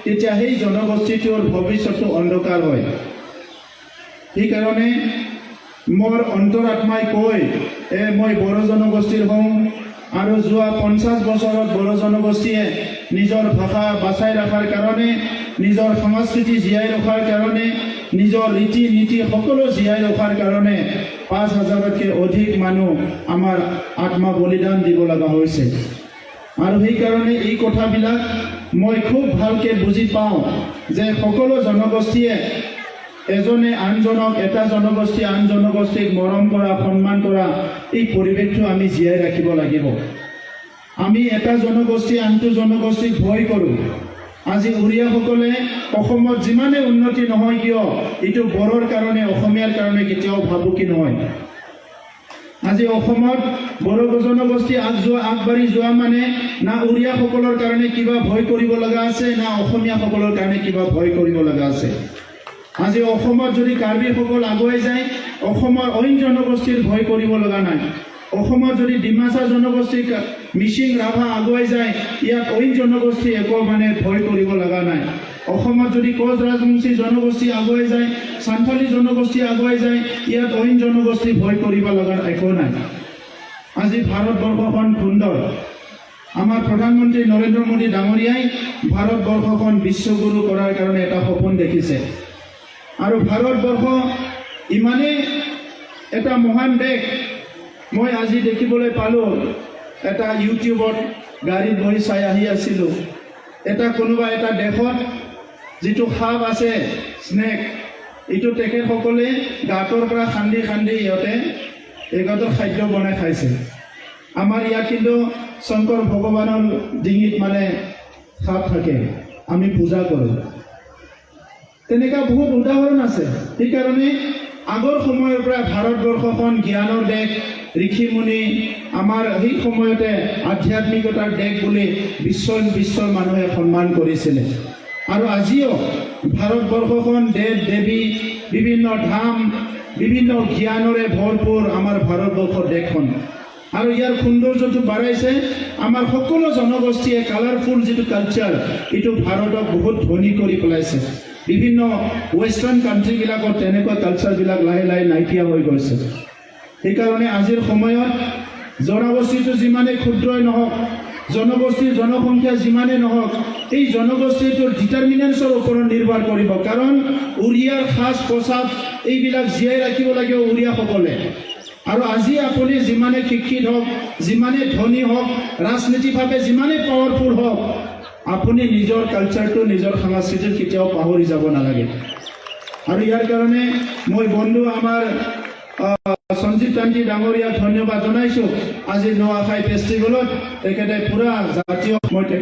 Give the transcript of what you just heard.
তেতিয়া সেই জনগোষ্ঠীটোৰ ভৱিষ্যতটো অন্ধকাৰ হয়। সেইকাৰণে মোৰ অন্তৰাত্মাই কয় মই বড়ো জনগোষ্ঠীৰ হওঁ আৰু যোৱা 50 বছৰত বড়ো জনগোষ্ঠীয়ে নিজৰ ভাষা বাচাই ৰখাৰ কাৰণে, নিজৰ সংস্কৃতি জীয়াই ৰখাৰ কাৰণে, নিজৰ ৰীতি নীতি সকলো জীয়াই ৰখাৰ কাৰণে 5000তকৈ অধিক মানুহ আমাৰ আত্মা বলিদান দিব লগা হৈছে। আৰু সেইকাৰণে এই কথাবিলাক মই খুব ভালকৈ বুজি পাওঁ যে সকলো জনগোষ্ঠীয়ে এজনে আনজনক, এটা জনগোষ্ঠী আন জনগোষ্ঠীক মৰম কৰা, সন্মান কৰা এই পৰিৱেশটো আমি জীয়াই ৰাখিব লাগিব। আমি এটা জনগোষ্ঠী আনটো জনগোষ্ঠীক ভয় কৰোঁ। আজি উৰিয়াসকলে অসমত যিমানে উন্নতি নহয় কিয় এইটো বড়োৰ কাৰণে, অসমীয়াৰ কাৰণে কেতিয়াও ভাবুকি নহয়। আজি অসমত বড়ো জনগোষ্ঠী আগবাঢ়ি যোৱা মানে না উৰিয়াসকলৰ কাৰণে কিবা ভয় কৰিব লগা আছে, না অসমীয়াসকলৰ কাৰণে কিবা ভয় কৰিব লগা আছে। আজি অসমত যদি কাৰ্বিসকল আগুৱাই যায়, অসমৰ অইন জনগোষ্ঠীৰ ভয় কৰিব লগা নাই। অসমত যদি ডিমাচা জনগোষ্ঠী, মিচিং, ৰাভা আগুৱাই যায়, ইয়াত অইন জনগোষ্ঠী একো মানে ভয় কৰিব লগা নাই। অসমত যদি কোচ ৰাজবংশী জনগোষ্ঠী আগুৱাই যায়, সান্থালী জনগোষ্ঠী আগুৱাই যায়, ইয়াত অইন জনগোষ্ঠী ভয় কৰিব লগা একো নাই। আজি ভাৰতবৰ্ষখন সুন্দৰ। আমাৰ প্ৰধানমন্ত্ৰী নৰেন্দ্ৰ মোদী ডাঙৰীয়াই ভাৰতবৰ্ষখন বিশ্বগুৰু কৰাৰ কাৰণে এটা সপোন দেখিছে। আৰু ভাৰতবৰ্ষ ইমানেই এটা মহান দেশ। মই আজি দেখিবলৈ পালোঁ, এটা ইউটিউবত গাড়ীত বহি চাই আহি আছিলোঁ, কোনোবা এটা দেশত যিটো সাপ আছে, স্নেক, এইটো তেখেতসকলে গাঁতৰ পৰা খান্দি খান্দি ইহঁতৰ খাদ্য বনাই খাইছে। আমাৰ ইয়াত কিন্তু শংকৰ ভগৱানৰ ডিঙিত মানে সাপ থাকে, আমি পূজা কৰোঁ। তেনেকুৱা বহুত উদাহৰণ আছে। সেইকাৰণে আগৰ সময়ৰ পৰা ভাৰতবৰ্ষখন জ্ঞানৰ দেশ, ঋষিমুনি, আমাৰ সেই সময়তে আধ্যাত্মিকতাৰ দেশ বুলি বিশ্বৰ মানুহে সন্মান কৰিছিলে। আৰু আজিও ভাৰতবৰ্ষখন দেৱ দেৱী, বিভিন্ন ধাম, বিভিন্ন জ্ঞানৰে ভৰপূৰ আমাৰ ভাৰতবৰ্ষৰ দেশখন। আৰু ইয়াৰ সৌন্দৰ্যটো বাঢ়াইছে আমাৰ সকলো জনগোষ্ঠীয়ে কালাৰফুল যিটো কালচাৰ, এইটো ভাৰতক বহুত ধনী কৰি পেলাইছে। বিভিন্ন ৱেষ্টাৰ্ণ কাণ্ট্ৰিবিলাকত তেনেকুৱা কালচাৰবিলাক লাহে লাহে নাইকিয়া হৈ গৈছে। সেইকাৰণে আজিৰ সময়ত জনগোষ্ঠীটো যিমানেই ক্ষুদ্ৰই নহওক, জনগোষ্ঠীৰ জনসংখ্যা যিমানেই নহওক, এই জনগোষ্ঠীটোৰ ডিটাৰমিনেঞ্চৰ ওপৰত নিৰ্ভৰ কৰিব। কাৰণ উৰিয়াৰ সাজ পোছাক এইবিলাক জীয়াই ৰাখিব লাগিব উৰিয়াসকলে। আৰু আজি আপুনি যিমানে শিক্ষিত হওক, যিমানে ধনী হওক, ৰাজনীতিভাৱে যিমানে পাৱাৰফুল হওক, আপুনি নিজৰ কালচাৰটো, নিজৰ সংস্কৃতিটো কেতিয়াও পাহৰি যাব নালাগে। আৰু ইয়াৰ কাৰণে মই বন্ধু আমাৰ সঞ্জীৱ কান্তি ডাঙৰীয়াক ধন্যবাদ জনাইছোঁ। আজি নুৱাখাই ফেষ্টিভেলত তেখেতে পুৰা জাতীয়